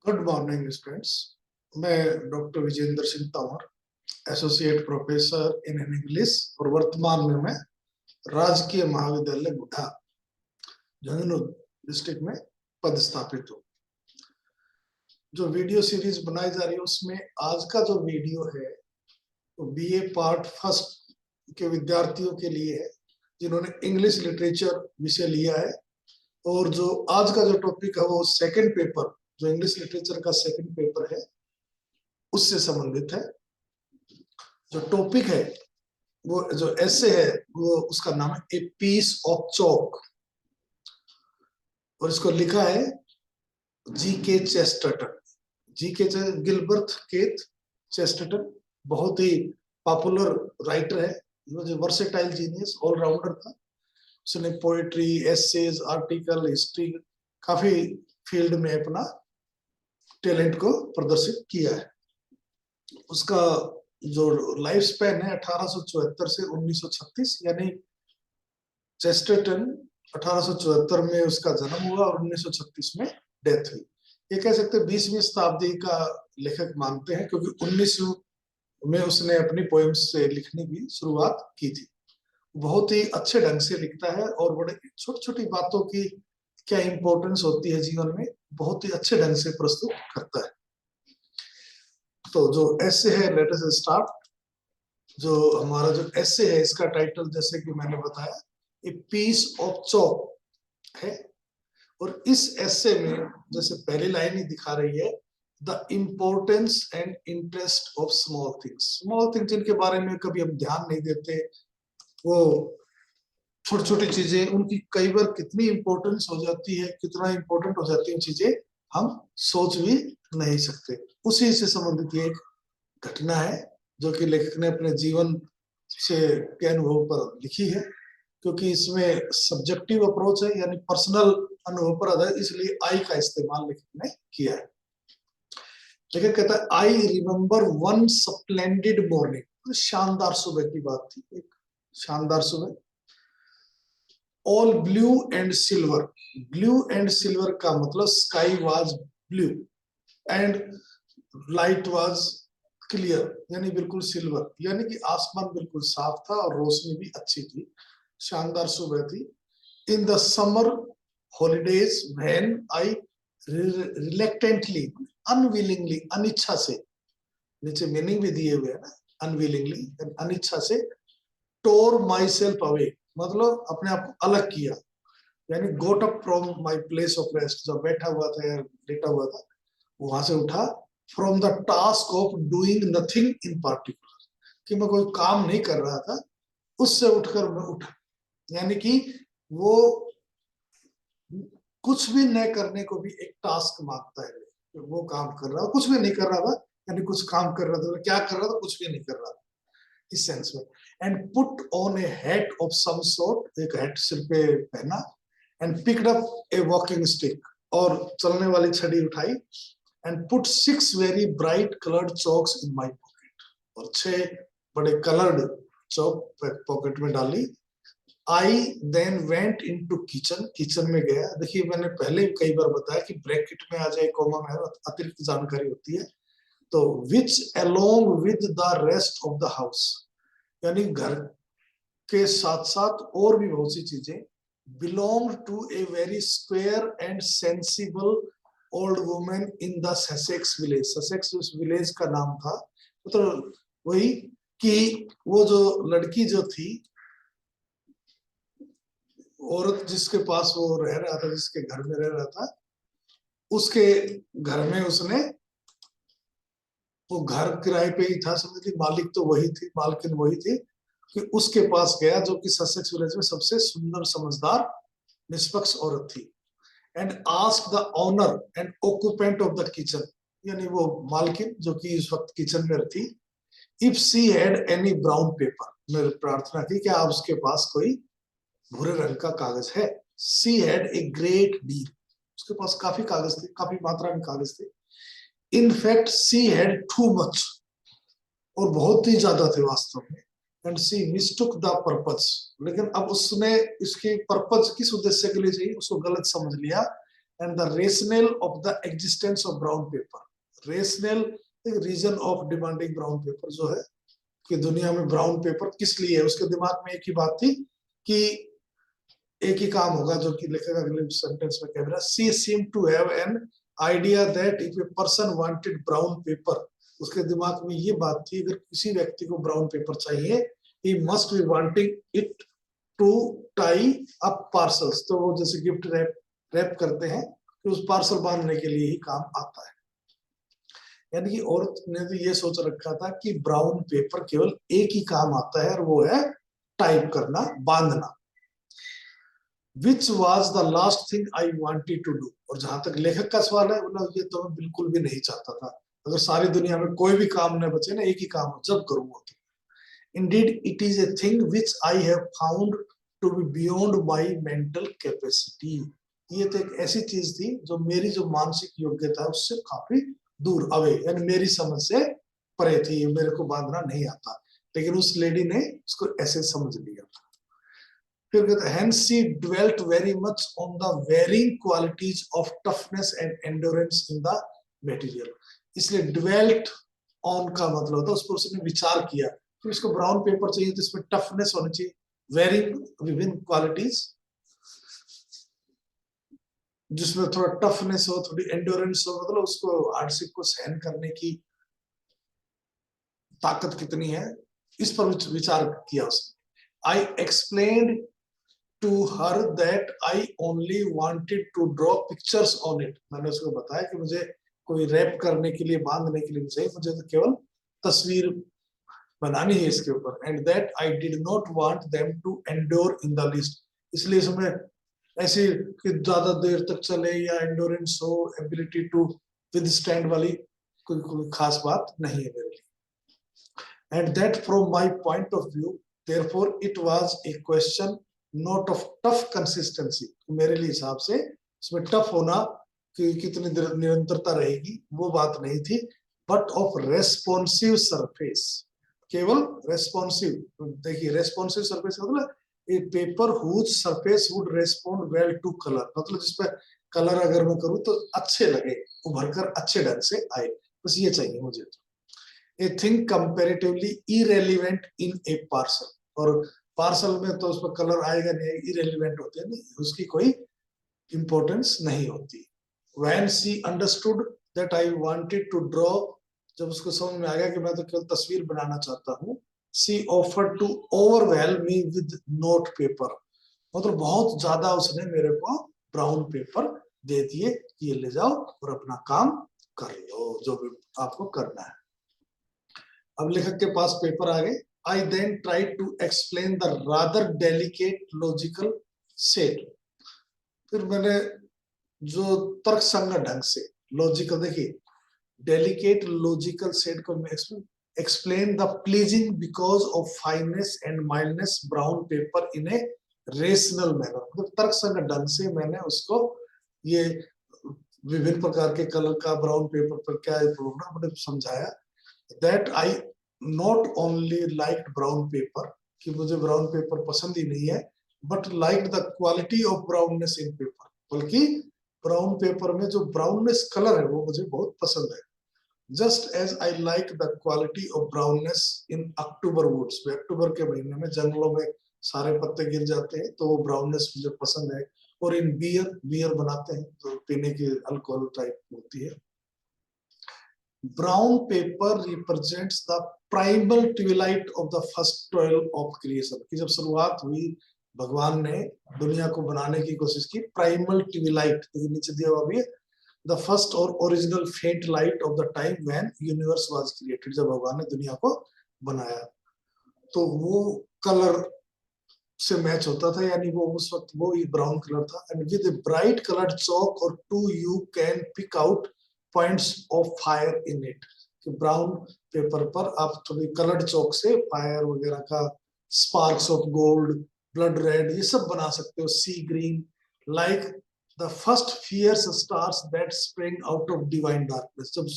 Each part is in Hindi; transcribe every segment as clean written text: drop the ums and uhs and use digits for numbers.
Good morning students. मैं doctor Vijendra Singh Tanwar, associate professor in English और वर्तमान में मैं राजकीय महाविद्यालय गुढ़ा झुंझुनू डिस्ट्रिक्ट में पदस्थापित हूँ। जो वीडियो सीरीज बनाई जा रही है उसमें आज का जो वीडियो है वो बीए पार्ट फर्स्ट के विद्यार्थियों के लिए है जिन्होंने इंग्लिश लिटरेचर विषय लिया है। और जो आज का जो टॉपिक है वो सेकंड पेपर, जो इंग्लिश लिटरेचर का सेकंड पेपर है, उससे संबंधित है। जो टॉपिक है वो जो ऐसे है वो उसका नाम है ए पीस ऑफ चॉक और इसको लिखा है जी के चेस्टरटन। गिलबर्ट केथ चेस्टरटन बहुत ही पॉपुलर राइटर है, वर्सेटाइल जीनियस, ऑलराउंडर था। उसने पोएट्री, एसेज, आर्टिकल, हिस्ट्री, काफी फील्ड में अपना टैलेंट को प्रदर्शित किया है। उसका जो लाइफ स्पैन है 1874 से 1936, यानी चेस्टरटन 1874 में उसका जन्म हुआ और 1936 में डेथ हुई। ये कह सकते हैं 20वीं शताब्दी का लेखक मानते हैं, क्योंकि 1900 में उसने अपनी पोएम्स से लिखने की शुरुआत की थी। बहुत ही अच्छे ढंग से लिखता है और बड़े छोटी छोटी बातों की क्या इंपॉर्टेंस होती है जीवन में, बहुत ही अच्छे ढंग से प्रस्तुत करता है। तो जो ऐसे है, लेट अस स्टार्ट। जो हमारा जो ऐसे है इसका टाइटल जैसे कि मैंने बताया ए पीस ऑफ चॉक है। और इस ऐसे में जैसे पहली लाइन ही दिखा रही है, the importance and interest of small things. Small things जिनके बारे में कभी हम ध्यान नहीं देते, वो छोटी छोटी चीजें, उनकी कई बार कितनी इंपॉर्टेंस हो जाती है, कितना इंपॉर्टेंट हो जाती है चीजें, हम सोच भी नहीं सकते। उसी से संबंधित एक घटना है जो कि लेखक ने अपने जीवन से के अनुभव पर लिखी है, क्योंकि इसमें सब्जेक्टिव अप्रोच है, यानी पर्सनल अनुभव पर आधारित, इसलिए आई का इस्तेमाल लेखक ने किया है। लेखक कहता है, I remember one splendid morning. शानदार सुबह की बात थी, एक शानदार सुबह। All blue and silver. Blue and silver का मतलब sky was blue and light was clear, यानी बिल्कुल सिल्वर, यानी कि आसमान बिल्कुल साफ था और रोशनी भी अच्छी थी। शानदार सुबह थी। In the summer holidays when I reluctantly, unwillingly, अनिच्छा से, नीचे मीनिंग भी दिए हुए है ना, अनविलिंगली, अनिच्छा से, टोर माई सेल्फ अवे, मतलब अपने आप को अलग किया, यानी गोट up from my place of rest, जब बैठा हुआ था या लेटा हुआ था वहां से उठा, from the task of doing nothing in particular, कि मैं कोई काम नहीं कर रहा था, उससे उठकर मैं उठा, यानी कि वो कुछ भी न करने को भी एक टास्क मानता है। वो काम कर रहा, कुछ भी नहीं कर रहा था, यानी कुछ काम कर रहा था, क्या कर रहा था, कुछ भी नहीं कर रहा था इस सेंस में। And put on a hat of some sort, एक हैट सिर पे पहना, and picked up a walking stick, और चलने वाली छड़ी उठाई, and put 6 very bright coloured chalks in my pocket, और 6 बड़े कलर्ड चॉक पॉकेट में डाली। I then went into kitchen, kitchen में गया। देखिए मैंने पहले कई बार बताया कि ब्रैकेट में आ जाए, कोमा में अतिरिक्त जानकारी होती है। तो which along with the rest of the house, यानी घर के साथ साथ और भी बहुत सी चीजें, belong to a very square and sensible old women in the Sussex village. Sussex उस विलेज का नाम था, मतलब वही कि वो जो लड़की जो थी, औरत जिसके पास वो रह रहा था, जिसके घर में रह रहा था, उसके घर में उसने, वो घर किराए पे ही था, समझ ली, मालिक तो वही थी, मालकिन वही थी, कि उसके पास गया, जो कि ससेक्स विलेज में सबसे सुंदर, समझदार, निष्पक्ष औरत थी। And ask the owner and occupant of the kitchen, यानी वो मालकिन जो कि इस वक्त किचन में थी, if she had any brown paper, मैं प्रार्थना की कि आप उसके पास कोई भूरे रंग का कागज है। She had a great deal, उसके पास काफी कागज थे, काफी मात्रा में कागज थे। In fact she had too much, और बहुत ही ज्यादा थे वास्तव में। And she mistook the purpose, लेकिन अब उसने इसकी पर्पस किस उद्देश्य के लिए चाहिए उसको गलत समझ लिया, and the rationale of the existence of brown paper. Rationale, reason of demanding brown paper जो है कि दुनिया में ब्राउन पेपर किस लिए है, उसके दिमाग में एक ही बात थी कि एक ही काम होगा, जो कि लिखेगा अगले सेंटेंस में कह रहा, she seem to have an idea that if a person wanted brown paper, उसके दिमाग में ये बात थी अगर किसी व्यक्ति को ब्राउन पेपर चाहिए, he must be wanting it to tie up parcels, तो वो जैसे गिफ्ट रैप करते हैं कि उस पार्सल बांधने के लिए ही काम आता है। यानी कि औरत ने तो ये सोच रखा था कि ब्राउन पेपर केवल एक ही काम आता है और वो है टाइप करना, बांधना। Which was the last thing I wanted to do, और जहां तक लेखक का सवाल है, बोला ये तो मैं बिल्कुल भी नहीं चाहता था, अगर सारी दुनिया में कोई भी काम न बचे ना, एक ही काम हो, जब करूंगा तो। Indeed, it is a thing which I have found to be beyond my mental capacity. ये तो एक ऐसी चीज थी जो मेरी जो मानसिक योग्यता है उससे काफी दूर, अवे, यानी मेरी समझ से परे थी, मेरे को बांधना नहीं आता, लेकिन उस लेडी ने उसको ऐसे समझ लिया था। फिर कहते हैं, hence she dwelt very much on the varying qualities of toughness and endurance in the material. इसलिए dwelt on का मतलब होता है उस पर उसने विचार किया कि इसको ब्राउन पेपर चाहिए तो इसमें टफनेस होनी चाहिए, वेरिंग, विभिन्न क्वालिटीज, जिसमें थोड़ा टफनेस हो, थोड़ी एंडोरेंस हो, मतलब उसको हार्डशिप को सहन करने की ताकत कितनी है, इस पर विचार किया उसने। I explained to her that I only wanted to draw pictures on it. मैंने उसको बताया कि मुझे कोई रैप करने के लिए, बांधने के लिए नहीं चाहिए, मुझे तो केवल तस्वीर बनानी है इसके ऊपर, and that I did not want them to endure in the least. इसलिए इसमें ऐसे कि ज्यादा देर तक चले या एंडोरेंस हो, एबिलिटी टू विदस्टैंड वाली कोई खास बात नहीं है मेरे लिए। And that from my point of view, therefore it was a question not of tough consistency. मेरे लिए हिसाब से इसमें टफ होना कि कितनी निरंतरता रहेगी वो बात नहीं थी, but of responsive surface. केवल रेस्पॉन्सिव, देखिए रेस्पॉन्सिव सरफेस मतलब a paper whose surface would respond well to colour, मतलब जिस पे कलर अगर मैं करूं तो अच्छे लगे, उभर कर अच्छे ढंग से आए, बस ये चाहिए मुझे। तो a thing comparatively irrelevant in A parcel, और पार्सल में तो उस पर कलर आएगा नहीं, इरेलीवेंट होते हैं, नहीं, उसकी कोई इंपॉर्टेंस नहीं होती। When she understood that I wanted to draw, जब उसको समझ में आ गया कि मैं तो केवल तस्वीर बनाना चाहता हूँ, she offered to overwhelm me with note paper, मतलब बहुत ज्यादा उसने मेरे को ब्राउन पेपर दे दिए, ये ले जाओ और अपना काम कर लो जो भी आपको करना है। अब लेखक के पास पेपर आ गए। I then tried to explain the rather delicate logical set, फिर मैंने जो तर्कसंगत ढंग से, लॉजिकल, देखिए डेलिकेट लॉजिकल सेट को explain the pleasing because of fineness and mildness brown paper in a rational manner, मतलब तर्कसंगत ढंग से मैंने उसको ये विभिन्न प्रकार के कलर का ब्राउन पेपर पर क्या प्रोग्राम मैंने समझाया। That I not only liked brown paper, कि मुझे ब्राउन पेपर पसंद ही नहीं है, but like the quality of brownness in paper, बल्कि ब्राउन पेपर में जो ब्राउननेस कलर है वो मुझे बहुत पसंद है। Just as I like the quality of brownness in October woods, October के महीने में जंगलों में सारे पत्ते गिर जाते हैं तो वो ब्राउननेस मुझे पसंद है। और इन बियर बनाते हैं जो पीने की अल्कोहल टाइप होती है। Brown paper represents the primal Twilight of the first toil of creation, की जब शुरुआत हुई भगवान ने दुनिया को बनाने की कोशिश की, प्राइमल ट्विलाइट नीचे दिया हुआ भी है, द फर्स्ट और ओरिजिनल फेंट light of the time when universe was created, जब भगवान ने दुनिया को बनाया तो वो कलर से मैच होता था, यानी वो उस वक्त वो ब्राउन कलर था। And with bright coloured chalk और too you can pick out points of fire in it, कि ब्राउन पेपर पर आप थोड़ी कलर्ड चॉक से फायर वगैरह का, sparks of gold, blood red, ये सब बना सकते हो, sea green, like the first fierce stars that spring out of divine darkness, जब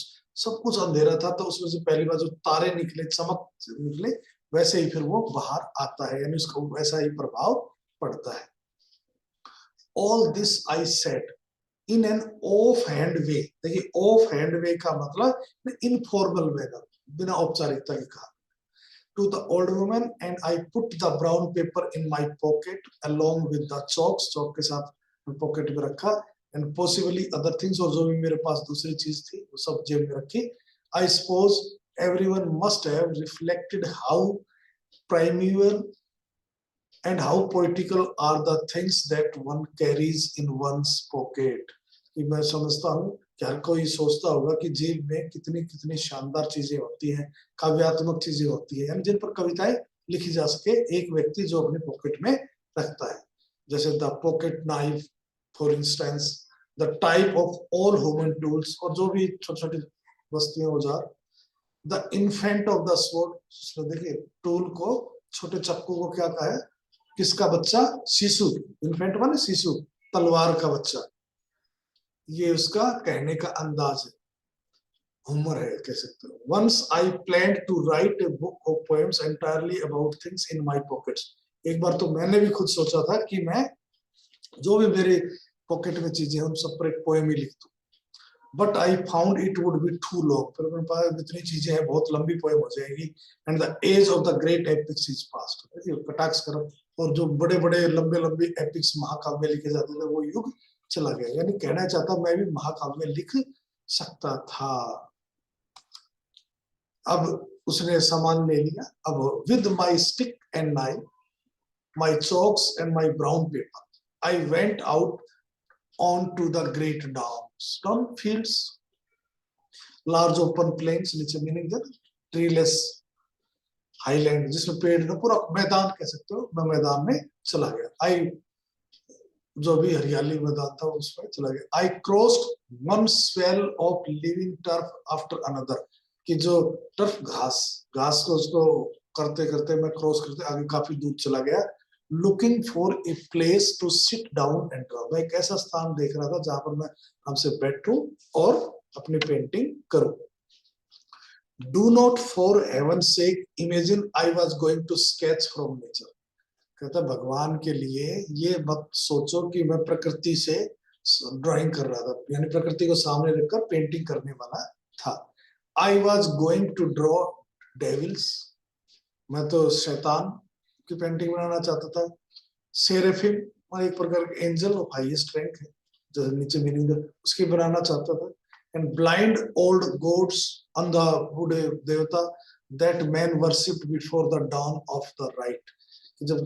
सब कुछ अंधेरा था तो उसमें से पहली बार जो तारे निकले, चमक निकले, वैसे ही फिर वो बाहर आता है, यानी उसका वैसा ही प्रभाव पड़ता है। All this I said, in an offhand way. देखिए ऑफ हैंड वे का मतलब इनफॉर्मल वे, बिना औपचारिकता के कहा। To the old woman and I put the brown paper in my pocket along with the chalks, chalk के साथ पॉकेट में रखा, एंड पॉसिबली अदर थिंग्स, और जो भी मेरे पास दूसरी चीज थी वो सब जेब में रखी। I suppose everyone must have reflected how primeval and how poetical are the things that one carries in one's pocket। कि मैं समझता हूँ कि हर कोई सोचता होगा कि जेब में कितनी कितनी शानदार चीजें होती हैं, काव्यात्मक चीजें होती हैं, यानी जिन पर कविताएं लिखी जा सके, एक व्यक्ति जो अपने पॉकेट में रखता है। जैसे the pocket knife for instance, the type of all human tools, और जो भी छोटी छोटी वस्तुएं औजार। The infant of the sword, देखिए टूल को, छोटे चक्कू को क्या कहा है, किसका बच्चा, शिशु। इन्फेंट माने शिशु, तलवार का बच्चा। ये उसका कहने का अंदाज है, हुमर है कह सकते हो। Once I planned to write a book of poems entirely about things in my pockets. एक बार तो मैंने भी खुद सोचा था कि मैं जो भी मेरे पॉकेट में चीजें उन सब पर एक पोएम ही लिख दूं, but I found it would be too long. फिर मेरे पास इतनी चीजें हैं, बहुत लंबी पोएम हो जाएगी। And the age of the great epics is past, कटाक्ष करो, और जो बड़े बड़े लंबे लंबे एपिक्स महाकाव्य लिखे जाते थे वो युग चला गया। यानी कहना चाहता मैं भी महाकाव्य लिख सकता था। अब उसने सामान ले लिया। अब with my stick and knife, my chalks and my brown paper, I went out on to the great down fields, large open plains, नीचे मीनिंग ट्रीलेस हाईलैंड, जिसमें पेड़ ना, पूरा मैदान कह सकते हो। मैं मैदान में चला गया। आई, जो भी हरियाली मैदान था उसमें चला गया। आई crossed one swell of living turf after another, कि जो टर्फ घास, घास को उसको करते करते मैं क्रॉस करते आगे काफी दूर चला गया। Looking for a place to sit down and draw, मैं एक ऐसा स्थान देख रहा था जहां पर मैं हमसे बैठूं और अपनी पेंटिंग करूं। Do not for heaven's sake imagine I was going to sketch from nature। कहता भगवान के लिए ये मत सोचो कि मैं प्रकृति से ड्राइंग कर रहा था, यानी प्रकृति को सामने रखकर पेंटिंग करने वाला था। I was going to draw devils, मैं तो शैतान की पेंटिंग बनाना चाहता था। सेरेफिम, और एक प्रकार का एंजल ऑफ हाईएस्ट रैंक है, जो नीचे मीनिंग उसकी बनाना चाहता था। And blind old gods, अंधा बूढ़े देवता, that man worshipped before the dawn of the right, जब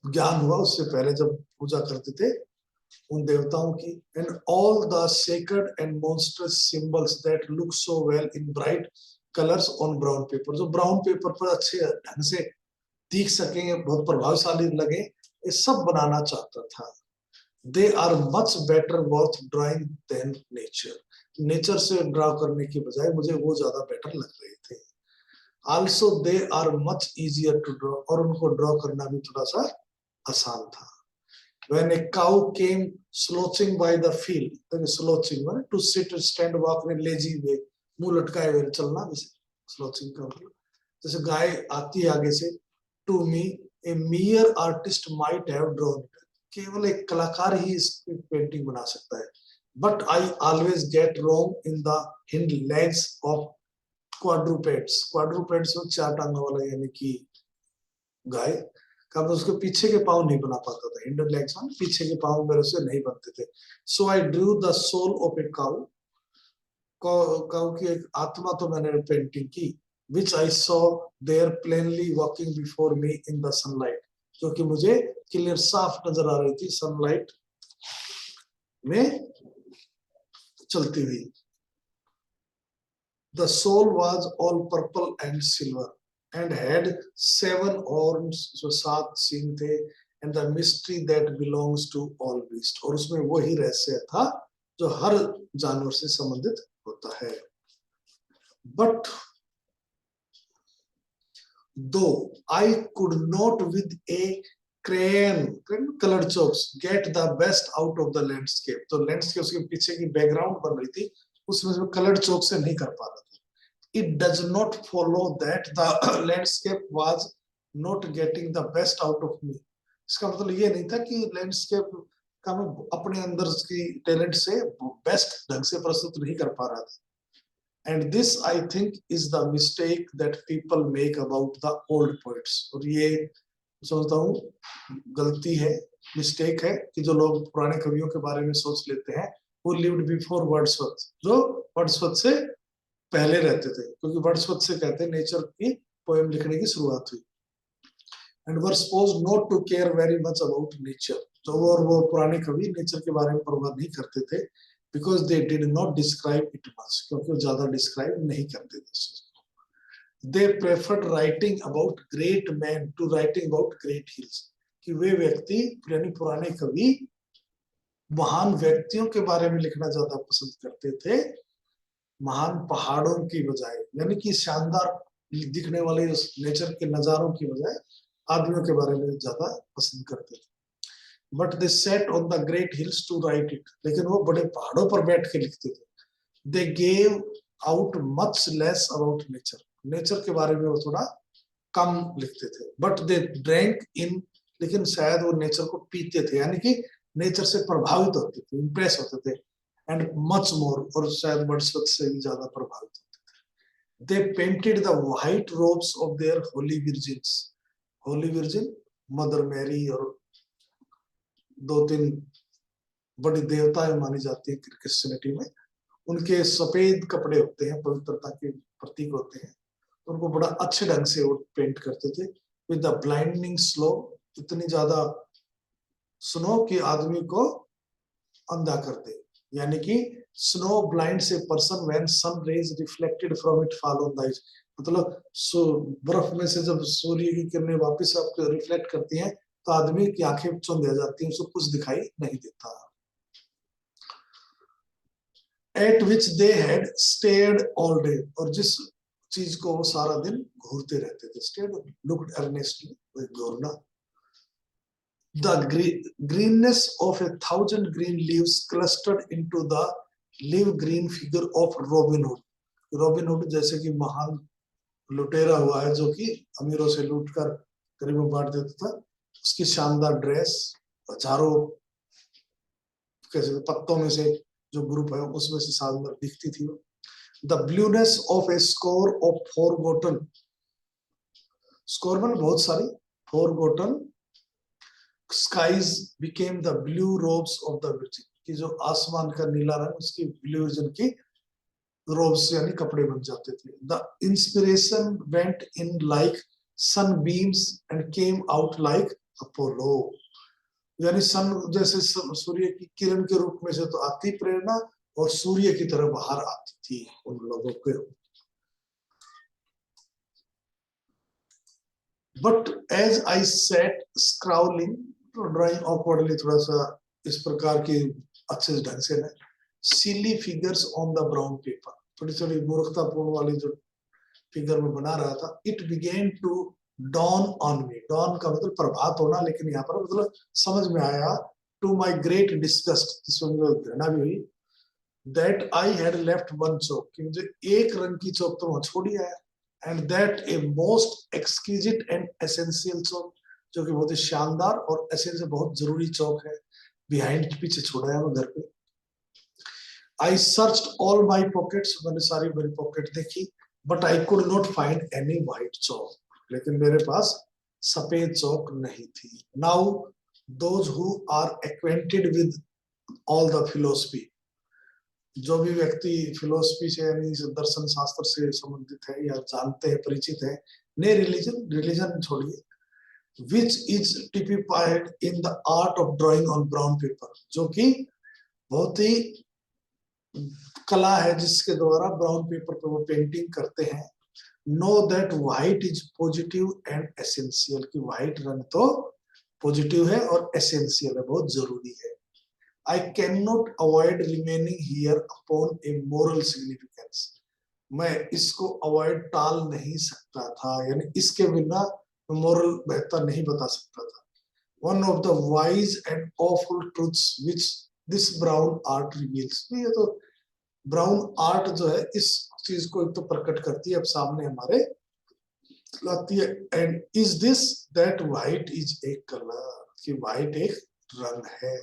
ज्ञान हुआ उससे पहले जब पूजा करते थे उन देवताओं की। And all the sacred and monstrous symbols that look so well in bright colors on brown paper, जो ब्राउन पेपर पर अच्छे ढंग से दिख सकेंगे, बहुत प्रभावशाली लगे, ये सब बनाना चाहता था। They are much better worth drawing than nature, nature से ड्रा करने की बजाय मुझे वो ज्यादा बेटर लग रहे थे। Also they are much easier to draw, और उनको ड्रॉ करना भी थोड़ा सा आसान था। When a cow came slouching by the field, slouching माने to sit, stand, walk in a lazy way, मुंह लटकाए हुए चलना, जैसे slouching का मतलब। जैसे गाय आती है आगे से, to me a mere artist might have drawn it, केवल एक कलाकार ही इस पेंटिंग बना सकता है। But I always get wrong in the hind legs of quadrupeds, quadrupeds में चार टांगों वाला यानी कि गाय का, उसके पीछे के पाँव नहीं बना पाता था। हिंड लेग्स में पीछे के पाँव मेरे से नहीं बनते थे। So I drew the soul of a cow, cow की एक आत्मा तो मैंने पेंटिंग की। Which I saw there plainly walking before me in the sunlight, जो कि मुझे क्लियर साफ नजर आ रही थी सनलाइट में चलती हुई। The soul was all purple and silver and had 7 horns, जो 7 सींग थे, and the mystery that belongs to all beasts, और उसमें वही रहस्य था जो हर जानवर से संबंधित होता है। But though I could not with a crayon, colored chalks, get the best out of the landscape, तो लैंडस्केप उसके पीछे की बैकग्राउंड बन रही थी, उसमें कलर्ड चौक से नहीं कर पा रहा था। It does not follow that the landscape was not getting the best out of me, इसका मतलब ये नहीं था कि लैंडस्केप का मैं अपने अंदर की टैलेंट से बेस्ट ढंग से प्रस्तुत नहीं कर पा रहा था. And this I think is the mistake that people make about the old poets. और ये समझता हूँ गलती है, मिस्टेक है कि जो लोग पुराने कवियों के बारे में सोच लेते हैं who lived before वर्ड्सवर्थ, जो वर्ड्सवर्थ से पहले रहते थे, क्योंकि वर्ड्सवर्थ से कहते हैं नेचर की पोएम लिखने की शुरुआत हुई. And were suppose not to care very much about nature. तो वो पुराने कवि नेचर के बारे में परवाह नहीं करते थे, because they did not describe it much, क्योंकि वो ज्यादा डिस्क्राइब नहीं करते थे. They preferred writing about great man to writing about great hills. कि वे व्यक्ति यानी पुराने कवि महान व्यक्तियों के बारे में लिखना ज्यादा पसंद करते थे, महान पहाड़ों की बजाय, यानी कि शानदार दिखने वाले नेचर के नजारों की बजाय आदमियों के बारे में ज्यादा पसंद करते थे. But they set on the great hills to write it. लेकिन वो बड़े पहाड़ों पर बैठ के लिखते थे. They gave out much less about nature. Nature के बारे में वो थोड़ा कम लिखते थे. But they drank in. लेकिन शायद वो नेचर को पीते थे, यानी कि नेचर से प्रभावित होते थे, इंप्रेस होते थे. एंड मच मोर, और शायद वर्ड्सवर्थ से भी ज्यादा प्रभावित होते थे. They painted the white robes of their holy virgins. Holy virgin mother Mary और 2-3 बड़ी देवताएं मानी जाती है क्रिश्चियनिटी में. उनके सफेद कपड़े होते हैं, पवित्रता के प्रतीक होते हैं. उनको बड़ा अच्छे ढंग से वो पेंट करते थे. With the blinding slow. इतनी ज्यादा स्नो कि आदमी को अंधा कर दे. यानी कि snow blinds a person when sun rays reflected from it fall on the eyes. मतलब बर्फ में से जब सूर्य की किरणें वापस आपको रिफ्लेक्ट करती हैं तो आदमी की आंखें चुंध हो जाती हैं, उसको कुछ दिखाई नहीं देता. At which they had stared all day. और जिस चीज को वो सारा दिन घूरते रहते थे. Stared, looked earnestly, Ghurna. The greenness of 1,000 green leaves clustered into the live green figure of Robin Hood. Robin Hood जैसे कि महान लुटेरा हुआ है जो कि अमीरों से लूटकर गरीबों बांट देता था. उसकी शानदार ड्रेस, हजारों कैसे पत्तों में से जो ग्रुप है उसमें से शानदार दिखती थी. The blueness of A score of forgotten. Score में बहुत सारी, forgotten skies became the blue robes of the virgin. कि जो आसमान का नीला रंग उसकी ब्लू वर्जन की robes यानी कपड़े बन जाते थे. The inspiration went in like sunbeams and came out like Apollo. यानी सन जैसे सूर्य की किरण के रूप में से तो आती प्रेरणा, और सूर्य की तरह बाहर आती थी उन लोगों के. But as I sat scrawling, drawing awkwardly, थोड़ा सा इस प्रकार की अच्छे ढंग से ना, silly figures on the brown paper, थोड़ी थोड़ी मूर्खतापूर्ण वाली जो फिगर में बना रहा था. It began to dawn on me. Dawn का मतलब प्रभात होना, लेकिन यहाँ पर मतलब समझ में आया. टू माई ग्रेट डिस्गस्ट, जिसमें मुझे घृणा भी हुई. That I had left one chalk, कि मुझे एक रंग की चौक तो वहां छोड़ी आया. And that a most exquisite and essential chalk, जो कि बहुत ही शानदार और एसेंशियल बहुत जरूरी चौक है, बिहाइंड, पीछे छोड़ा है वो घर पे. I searched all my pockets. मैंने सारी मेरी पॉकेट देखी. But I could not find any white chalk. लेकिन मेरे पास सफेद चौक नहीं थी. Now those who are acquainted with all the philosophy, जो भी व्यक्ति फिलोसफी से यानी दर्शन शास्त्र से संबंधित है या जानते हैं, परिचित है, ने रिलीजन छोड़िए, which is typified in the art of drawing on brown paper, जो कि बहुत ही कला है जिसके द्वारा ब्राउन पेपर पर वो पेंटिंग करते हैं. Know that white is positive and essential, कि व्हाइट रंग तो पॉजिटिव है और एसेंशियल है, बहुत जरूरी है. I cannot avoid remaining here upon a moral significance. मैं इसको अवॉइड टाल नहीं सकता था, यानी इसके बिना मोरल बेहतर नहीं बता सकता था. One of the wise and awful truths which this brown art reveals. ये तो ब्राउन आर्ट जो है इस चीज को तो प्रकट करती है, अब सामने हमारे लाती है. And is this that white is a colour, कि व्हाइट एक रंग है.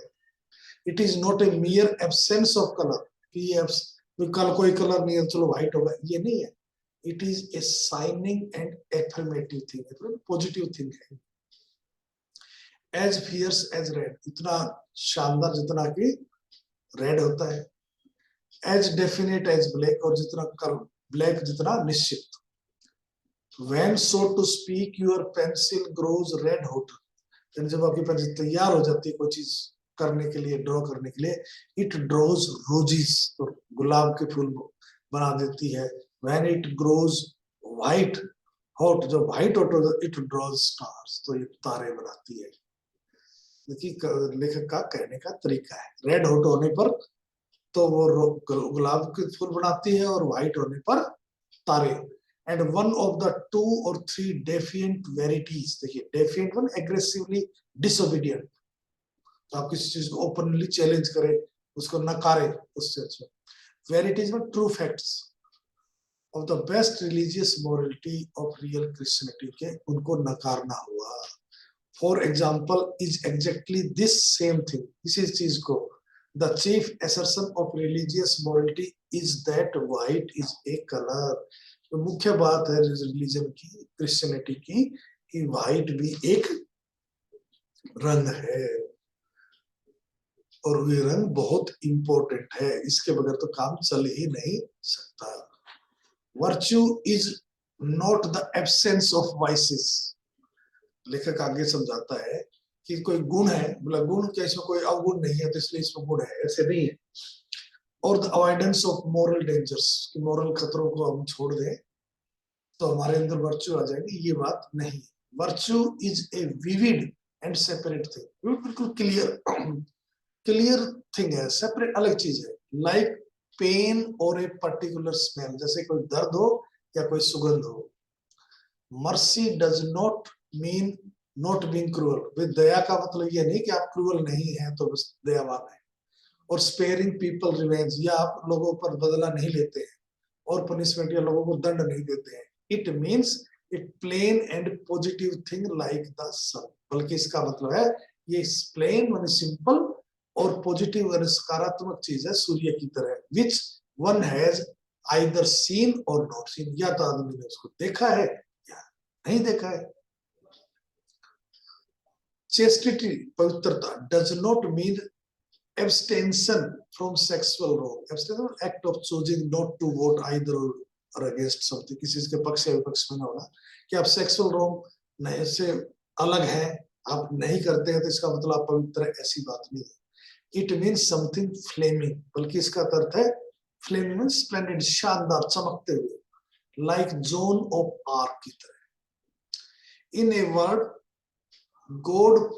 It is not a मियर absence of colour, कि कल कोई कलर नहीं है चलो व्हाइट होगा, ये नहीं है. It is A signing and affirmative thing, positive thing है. एज फियर्स एज रेड, इतना शानदार जितना कि रेड होता है. एज डेफिनेट एज ब्लैक, और जितना ब्लैक जितना निश्चित. When so to speak your pencil grows red hot, जब आपकी पेंसिल तैयार हो जाती है कोई चीज करने के लिए, ड्रॉ करने के लिए, इट ड्रॉज रोजेस, तो गुलाब के फूल बना देती है. When it grows white hot, जब व्हाइट हॉट हो जाता, इट ड्रॉज स्टार्स, तो ये तारे बनाती है. देखिए लेखक का कहने का तरीका है. रेड हॉट होने पर तो वो गुलाब के फूल बनाती है, और व्हाइट होने पर तारे. And one of the 2 or 3 defiant varieties, देखिए defiant वन aggressively disobedient, तो आप किसी चीज को ओपनली चैलेंज करे, उसको नकारे, उससे अच्छा. Varieties में true facts of the best religious morality of real Christianity, के उनको नकारना हुआ. For example is exactly this same thing, इसी चीज को. The chief assertion of religious morality is that white is a color. तो मुख्य बात है रिलीजन की, क्रिश्चियनिटी की, कि व्हाइट भी एक रंग है, और ये रंग बहुत इंपॉर्टेंट है, इसके बगैर तो काम चल ही नहीं सकता. Virtue is not the absence of vices. लेखक आगे समझाता है कि कोई गुण है, बोला गुण क्या, इसमें कोई अवगुण नहीं है तो इसलिए इसमें गुण है, ऐसे नहीं है. और the avoidance of moral dangers, कि मोरल खतरों को हम छोड़ दें तो हमारे अंदर वर्च्यू आ जाएगी, ये बात नहीं. Virtue is a vivid and separate thing, बिल्कुल क्लियर थिंग है, सेपरेट अलग चीज है. लाइक पेन और ए पर्टिकुलर स्मेल, जैसे कोई दर्द हो या कोई सुगंध हो. Mercy does not mean not being cruel, with दया का मतलब ये नहीं कि आप क्रूअल नहीं है तो बस दयावान है. और स्पेयरिंग पीपल रिवेंज, या आप लोगों पर बदला नहीं लेते हैं, और पनिशमेंट या लोगों को दंड नहीं देते हैं. It means it plain and positive thing like the sun, बल्कि इसका मतलब है ये प्लेन माने सिंपल, और पॉजिटिव और सकारात्मक चीज है सूर्य की तरह. Which one has either seen or not seen, या तो आदमी ने उसको देखा है या नहीं देखा है. चेस्टिटी, पवित्रता, does not mean abstention from sexual wrong. Abstention act of choosing not to vote either or against something, किसी के पक्ष या विपक्ष में ना होना, कि आप सेक्सुअल रॉन्ग नहीं से अलग हैं, आप नहीं करते हैं तो इसका मतलब आप पवित्र है, ऐसी बात नहीं है. इट मीन्स समथिंग फ्लेमिंग, बल्कि इसका अर्थ है फ्लेमिंग मीन्स स्प्लेंडेड, शानदार, चमकते हुए, लाइक जोन ऑफ आर्क की तरह. In a word God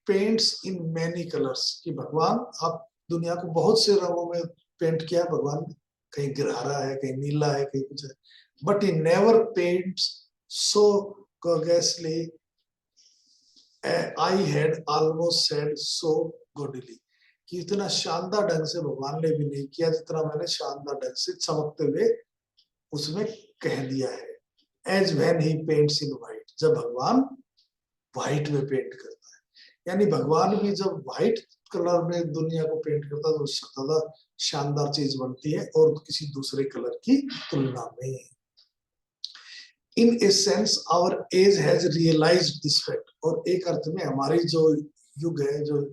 paints in many colours, कि भगवान आप दुनिया को बहुत से रंगों में पेंट किया भगवान ने, कहीं हरा है, कहीं नीला है, कहीं कुछ है. But he never paints so gorgeously, I had almost said so godly, कि इतना शानदार ढंग से भगवान ने भी नहीं किया जितना मैंने शानदार ढंग से चमकते हुए उसमें कह दिया है. As when he paints in white, जब भगवान व्हाइट में पेंट करता है, यानी भगवान भी जब व्हाइट कलर में दुनिया को पेंट करता है तो ज्यादा शानदार चीज बनती है और किसी दूसरे कलर की तुलना में. In a sense our age has realised this fact, और एक अर्थ में हमारी जो युग है, जो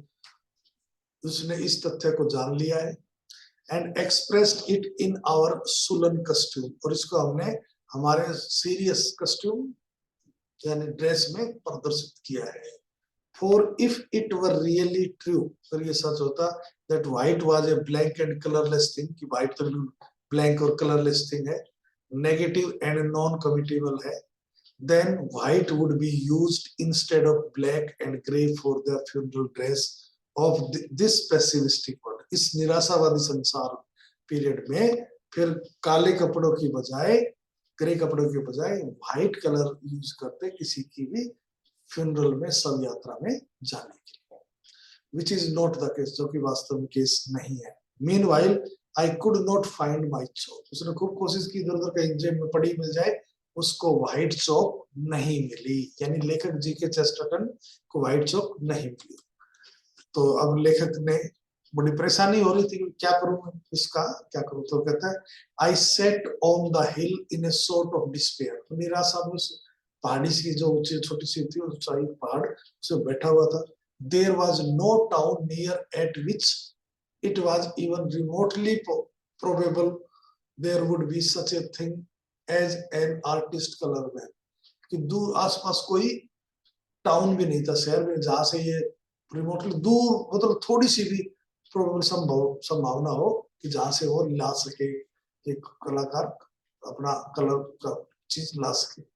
उसने इस तथ्य को जान लिया है. And expressed it in our sullen costume, और इसको हमने हमारे सीरियस कस्ट्यूम यानी ड्रेस में प्रदर्शित किया है. For if it were really true, अगर ये सच होता that white was a blank and colorless thing, कि white तो blank और colorless thing है, negative and non-commutable है, then white would be used instead of black and grey for the funeral dress of this pessimistic world. इस निराशावादी संसार पीरियड में फिर काले कपड़ों की बजाय, ग्रे कपड़ों की बजाय व्हाइट कलर यूज करते किसी की भी फ्यूनरल में, शव यात्रा में जाने के लिए. Which is not the case, जो कि वास्तव में केस नहीं है. Meanwhile I could not find my chalk, उसने खूब कोशिश की, इधर उधर कहीं जेब में पड़ी मिल जाए, उसको व्हाइट चौक नहीं मिली. यानी लेखक जी के चेस्टरटन को व्हाइट चौक नहीं मिली. तो अब लेखक ने बड़ी परेशानी हो रही थी कि क्या करूं मैं इसका, क्या करूं। तो कहता है I sat on the hill in a sort of despair, तो निराशा में उस पहाड़ी सी जो ऊंची छोटी सी थी ऊंचाई पहाड़ उसे बैठा हुआ था। There was no town near at which it was even remotely probable there would be such a thing as an artist colour man, कि दूर आसपास कोई टाउन भी नहीं था, शहर में, जहां से ये रिमोटली दूर मतलब थोड़ी सी भी प्रोबेबल संभावना हो कि जहां से वो ला सके, एक कलाकार अपना कलर का चीज ला सके।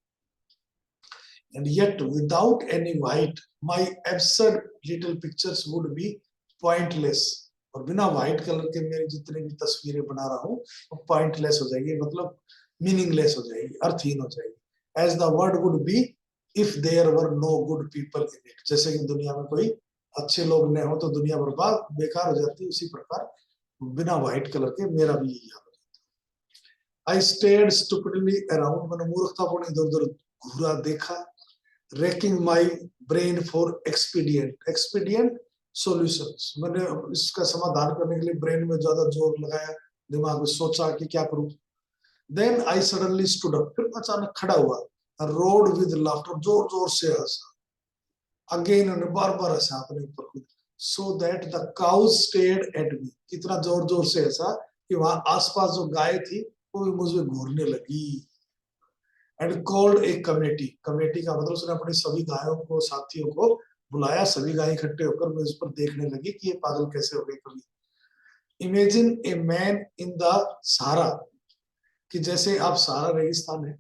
And yet without any white my absurd little pictures would be pointless, और बिना व्हाइट कलर के मेरी जितनी भी तस्वीरें बना रहा हूँ वो पॉइंटलेस हो जाएगी, मतलब मीनिंगलेस हो जाएगी, अर्थहीन हो जाएगी। As the world would be if there were no good people in it, जैसे कि दुनिया में कोई अच्छे लोग न हो तो दुनिया बर्बाद बेकार हो जाती है, उसी प्रकार बिना व्हाइट कलर के मेरा भी यही हाल है। आई स्टेयर्ड स्टूपिडली अराउंड, मैंने मूर्खतापूर्ण इधर उधर घूरा देखा। Racking my brain for expedient solutions, मैंने इसका समाधान करने के लिए ब्रेन में ज्यादा जोर लगाया, दिमाग में सोचा कि क्या करूं। Then I suddenly stood up, फिर अचानक खड़ा हुआ। रोड विद लाफ्टर, जोर जोर से हंसा। अगेन बार बार हंसा अपने ऊपर खुद। So that the cows stared at me, कितना जोर जोर से हंसा कि वहां आसपास जो गाय थी वो भी मुझे घूरने लगी। And called a committee, committee का मतलब उसने अपनी सभी गायों को, साथियों को बुलाया, सभी गाय इकट्ठे होकर मैं उस पर देखने लगी कि ये पागल कैसे हो गई कभी। Imagine a man in the Sahara, कि जैसे आप सहारा रेगिस्तान है,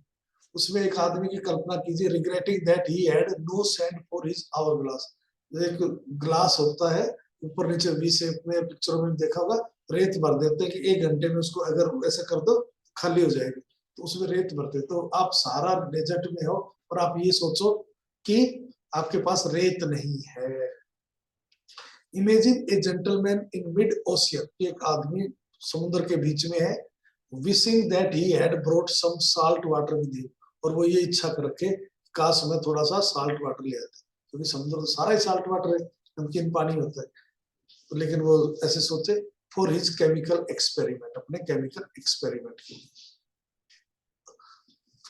उसमें एक आदमी की कल्पना कीजिए, regretting that he had no sand for his hour glass. एक ग्लास होता है ऊपर नीचे वी शेप में, पिक्चरों में देखा होगा, रेत भर देते हैं कि 1 घंटे में उसको अगर ऐसा कर दो खाली हो जाएगी, तो उसमें रेत भरते। तो आप सारा डेजर्ट में हो और आप ये सोचो कि आपके पास रेत नहीं है। Imagine a gentleman in mid ocean, एक आदमी समुद्र के बीच में है, wishing that he had brought some salt water with him, और वो ये इच्छा कर रखे काश मैं थोड़ा सा साल्ट वाटर ले आता, क्योंकि समुद्र तो सारा ही साल्ट वाटर है, नमकीन पानी होता है। तो लेकिन वो ऐसे सोचे फॉर हिज केमिकल एक्सपेरिमेंट, अपने केमिकल एक्सपेरिमेंट के लिए।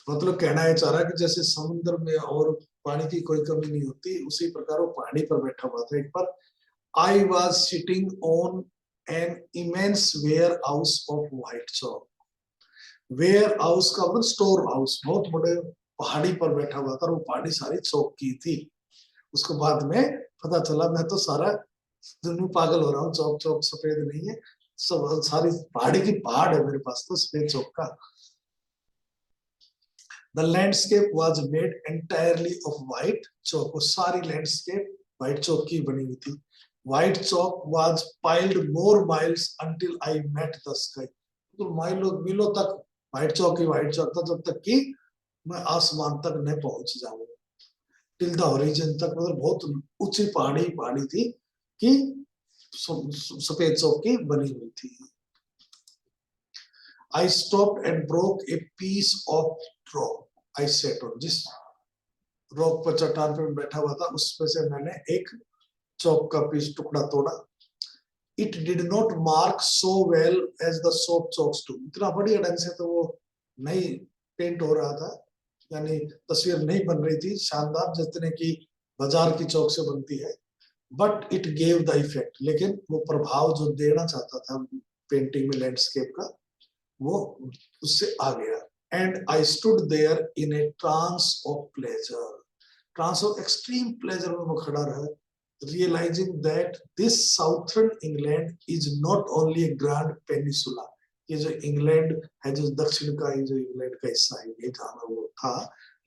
मतलब कहना है चाह रहा कि जैसे समुद्र में और पानी की कोई कमी नहीं होती, उसी प्रकार वो पहाड़ी पर बैठा हुआ था। एक बार I was sitting on an immense warehouse of white chalk. Warehouse का मतलब स्टोर हाउस, बहुत बड़े पहाड़ी पर बैठा हुआ था, और वो पहाड़ी सारी चौक की थी। उसको बाद में पता चला मैं तो सारा दुनू पागल हो रहा हूँ, चौक चौक सफेद नहीं है, सब सारी पहाड़ी की पहाड़ है मेरे पास तो सफेद चौक का। The landscape was made entirely of white chalk, वो सारी लैंडस्केप व्हाइट चौक की बनी हुई थी। White chalk was piled more miles until I met the sky, तो माइलों मीलों तक व्हाइट चौक था, जब तक कि मैं आसमान तक न पहुंच जाऊं। टिल द होरिजन तक, मतलब बहुत ऊंची पहाड़ी थी कि सफेद चौक की बनी हुई थी। I stopped and broke a piece of rock I sat on, जिस रॉक पर चट्टान पर बैठा हुआ था उसमें से मैंने एक चौक का पीस टुकड़ा तोड़ा। It did not mark so well as the soft chalks do, इतना बढ़िया ढंग से तो वो नहीं पेंट हो रहा था, यानी तस्वीर नहीं बन रही थी शानदार जितने की बाजार की चौक से बनती है। But it gave the effect, लेकिन वो प्रभाव जो देना चाहता था पेंटिंग में लैंडस्केप का, वो उससे आ गया। And I stood there in a trance of pleasure, trance of extreme pleasure में वो खड़ा रहा, realising that this southern England is not only a grand peninsula, ये जो इंग्लैंड है, जो दक्षिण का जो इंग्लैंड का हिस्सा है, ये जहां वो था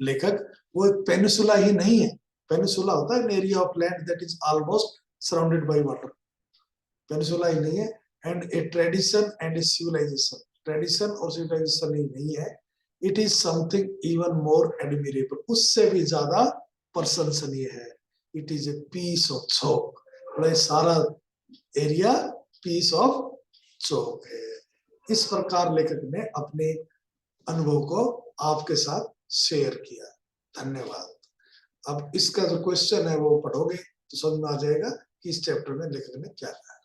लेखक, वो एक पेनिसुला ही नहीं है। पेनिसुला होता है an area of land that is almost surrounded by water, peninsula ही नहीं है। And a tradition and a civilisation, tradition और सिविलाइजेशन ही नहीं है, it is something even more admirable, उससे भी ज्यादा प्रशंसनीय है। It is a piece of chalk, सारा एरिया पीस ऑफ चौक है। इस प्रकार लेखक ने अपने अनुभव को आपके साथ शेयर किया। धन्यवाद। अब इसका जो क्वेश्चन है वो पढ़ोगे तो समझ में आ जाएगा कि इस चैप्टर में लेखक ने क्या कहा।